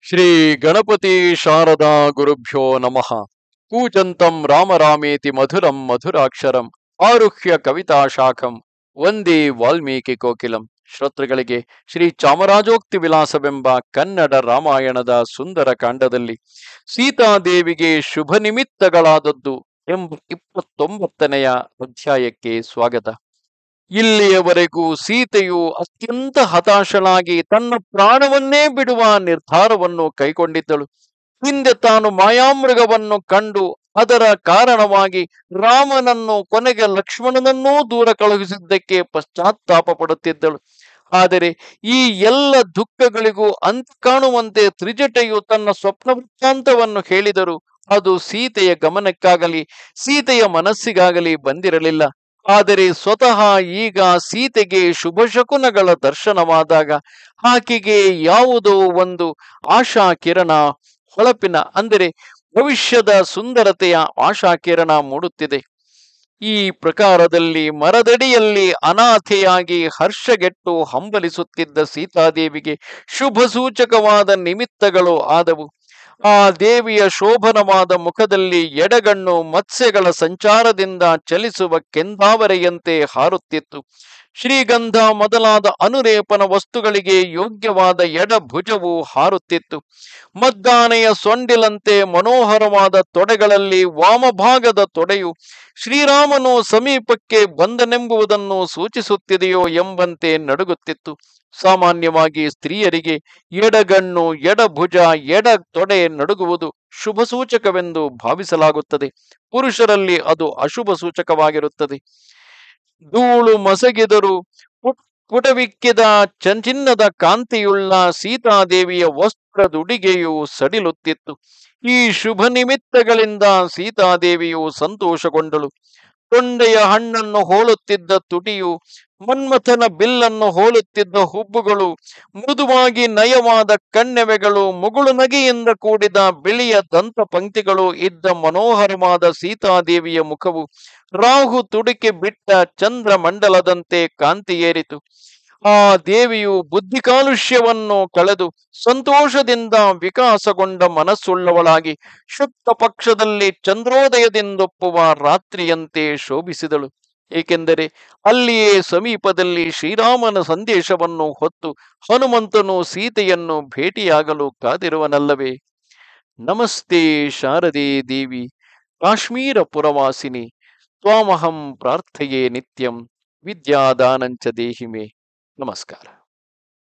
ಶ್ರೀ ಗಣಪತಿ ಶಾರದಾ ಗುರುಭ್ಯೋ ನಮಃ. ಕೂಜಂತಂ ರಾಮ ರಾಮೇತಿ ಮಧುರಂ ಮಧುರಾಕ್ಷರಂ ಆರುಹ್ಯ ಕವಿತಾ ಶಾಖಂ ವಂದೇ ವಾಲ್ಮೀಕಿ ಕೋಕಿಲಂ. ಶ್ರೋತೃಗಳಿಗೆ ಶ್ರೀ ಚಾಮರಾಜೋಕ್ತಿ ವಿಲಾಸವೆಂಬ ಕನ್ನಡ ರಾಮಾಯಣದ ಸುಂದರ ಕಾಂಡದಲ್ಲಿ ಸೀತಾದೇವಿಗೆ ಶುಭ ನಿಮಿತ್ತಗಳಾದದ್ದು ಎಂಬ 29ನೆಯ ಅಧ್ಯಾಯಕ್ಕೆ ಸ್ವಾಗತ. ಇಲ್ಲಿಯವರೆಗೂ ಸೀತೆಯು ಅತ್ಯಂತ ಹತಾಶಳಾಗಿ ತನ್ನ ಪ್ರಾಣವನ್ನೇ ಬಿಡುವ ನಿರ್ಧಾರವನ್ನು ಕೈಗೊಂಡಿದ್ದಳು. ಹಿಂದೆ ತಾನು ಮಾಯಾಮೃಗವನ್ನು ಕಂಡು ಅದರ ಕಾರಣವಾಗಿ ರಾಮನನ್ನು, ಕೊನೆಗೆ ಲಕ್ಷ್ಮಣನನ್ನೂ ದೂರ ಕಳುಹಿಸಿದ್ದಕ್ಕೆ ಪಶ್ಚಾತ್ತಾಪ ಪಡುತ್ತಿದ್ದಳು. ಆದರೆ ಈ ಎಲ್ಲ ದುಃಖಗಳಿಗೂ ಅಂತ್ಯ ಕಾಣುವಂತೆ ತ್ರಿಜಟೆಯು ತನ್ನ ಸ್ವಪ್ನ ವೃತ್ತಾಂತವನ್ನು ಹೇಳಿದರು. ಅದು ಸೀತೆಯ ಗಮನಕ್ಕಾಗಲಿ ಸೀತೆಯ ಮನಸ್ಸಿಗಾಗಲಿ ಬಂದಿರಲಿಲ್ಲ. ಆದರೆ ಸ್ವತಃ ಈಗ ಸೀತೆಗೆ ಶುಭ ಶಕುನಗಳ ದರ್ಶನವಾದಾಗ ಆಕೆಗೆ ಯಾವುದೋ ಒಂದು ಆಶಾ ಕಿರಣ, ಹೊಳಪಿನ ಅಂದರೆ ಭವಿಷ್ಯದ ಸುಂದರತೆಯ ಆಶಾ ಕಿರಣ ಮೂಡುತ್ತಿದೆ. ಈ ಪ್ರಕಾರದಲ್ಲಿ ಮರದಡಿಯಲ್ಲಿ ಅನಾಥೆಯಾಗಿ ಹರ್ಷಗೆಟ್ಟು ಹಂಬಲಿಸುತ್ತಿದ್ದ ಸೀತಾದೇವಿಗೆ ಶುಭ ಸೂಚಕವಾದ ನಿಮಿತ್ತಗಳು ಆದವು. ಆ ದೇವಿಯ ಶೋಭನವಾದ ಮುಖದಲ್ಲಿ ಎಡಗಣ್ಣು ಮತ್ಸ್ಯಗಳ ಸಂಚಾರದಿಂದ ಚಲಿಸುವ ಕೆಂದಾವರೆಯಂತೆ ಹಾರುತ್ತಿತ್ತು. ಶ್ರೀಗಂಧ ಮೊದಲಾದ ಅನುರೇಪನ ವಸ್ತುಗಳಿಗೆ ಯೋಗ್ಯವಾದ ಎಡಭುಜವು ಹಾರುತ್ತಿತ್ತು. ಮದ್ದಾನೆಯ ಸೊಂಡಿಲಂತೆ ಮನೋಹರವಾದ ತೊಡೆಗಳಲ್ಲಿ ವಾಮಭಾಗದ ತೊಡೆಯು ಶ್ರೀರಾಮನು ಸಮೀಪಕ್ಕೆ ಬಂದನೆಂಬುದನ್ನು ಸೂಚಿಸುತ್ತಿದೆಯೋ ಎಂಬಂತೆ ನಡುಗುತ್ತಿತ್ತು. ಸಾಮಾನ್ಯವಾಗಿ ಸ್ತ್ರೀಯರಿಗೆ ಎಡಗಣ್ಣು, ಎಡಭುಜ, ಎಡ ತೊಡೆ ನಡುಗುವುದು ಶುಭ ಸೂಚಕವೆಂದು ಭಾವಿಸಲಾಗುತ್ತದೆ. ಪುರುಷರಲ್ಲಿ ಅದು ಅಶುಭ ಸೂಚಕವಾಗಿರುತ್ತದೆ. ಧೂಳು ಮಸಗಿದರು ಪುಟವಿಕ್ಕಿದ ಚಿನ್ನದ ಕಾಂತಿಯುಳ್ಳ ಸೀತಾದೇವಿಯ ವಸ್ತ್ರದುಡಿಗೆಯು ಸಡಿಲುತ್ತಿತ್ತು. ಈ ಶುಭ ನಿಮಿತ್ತಗಳಿಂದ ಸೀತಾದೇವಿಯು ಸಂತೋಷಗೊಂಡಳು. ತೊಂಡೆಯ ಹಣ್ಣನ್ನು ಹೋಲುತ್ತಿದ್ದ ತುಟಿಯು, ಮನ್ಮಥನ ಬಿಲ್ಲನ್ನು ಹೋಲುತ್ತಿದ್ದ ಹುಬ್ಬುಗಳು, ಮೃದುವಾಗಿ ನಯವಾದ ಕಣ್ಣೆವೆಗಳು, ಮುಗುಳು ನಗೆಯಿಂದ ಕೂಡಿದ ಬಿಳಿಯ ದಂತ ಪಂಕ್ತಿಗಳು ಇದ್ದ ಮನೋಹರವಾದ ಸೀತಾದೇವಿಯ ಮುಖವು ರಾಹು ತುಡಿಕೆ ಬಿಟ್ಟ ಚಂದ್ರ ಮಂಡಲದಂತೆ ಕಾಂತಿಯೇರಿತು. ಆ ದೇವಿಯು ಬುದ್ಧಿ ಕಾಲುಷ್ಯವನ್ನು ಕಳೆದು ಸಂತೋಷದಿಂದ ವಿಕಾಸಗೊಂಡ ಮನಸ್ಸುಳ್ಳವಳಾಗಿ ಶುಕ್ಲ ಪಕ್ಷದಲ್ಲಿ ಚಂದ್ರೋದಯದಿಂದೊಪ್ಪುವ ರಾತ್ರಿಯಂತೆ ಶೋಭಿಸಿದಳು. ಏಕೆಂದರೆ ಅಲ್ಲಿಯೇ ಸಮೀಪದಲ್ಲಿ ಶ್ರೀರಾಮನ ಸಂದೇಶವನ್ನು ಹೊತ್ತು ಹನುಮಂತನು ಸೀತೆಯನ್ನು ಭೇಟಿಯಾಗಲು ಕಾದಿರುವನಲ್ಲವೇ. ನಮಸ್ತೆ ಶಾರದೆ ದೇವಿ ಕಾಶ್ಮೀರ ಪುರವಾಸಿನಿ, ತ್ವಾಮಹಂ ಪ್ರಾರ್ಥಯೇ ನಿತ್ಯಂ, ವಿದ್ಯಾದಾನಂಚ ದೇಹಿಮೆ. ನಮಸ್ಕಾರ.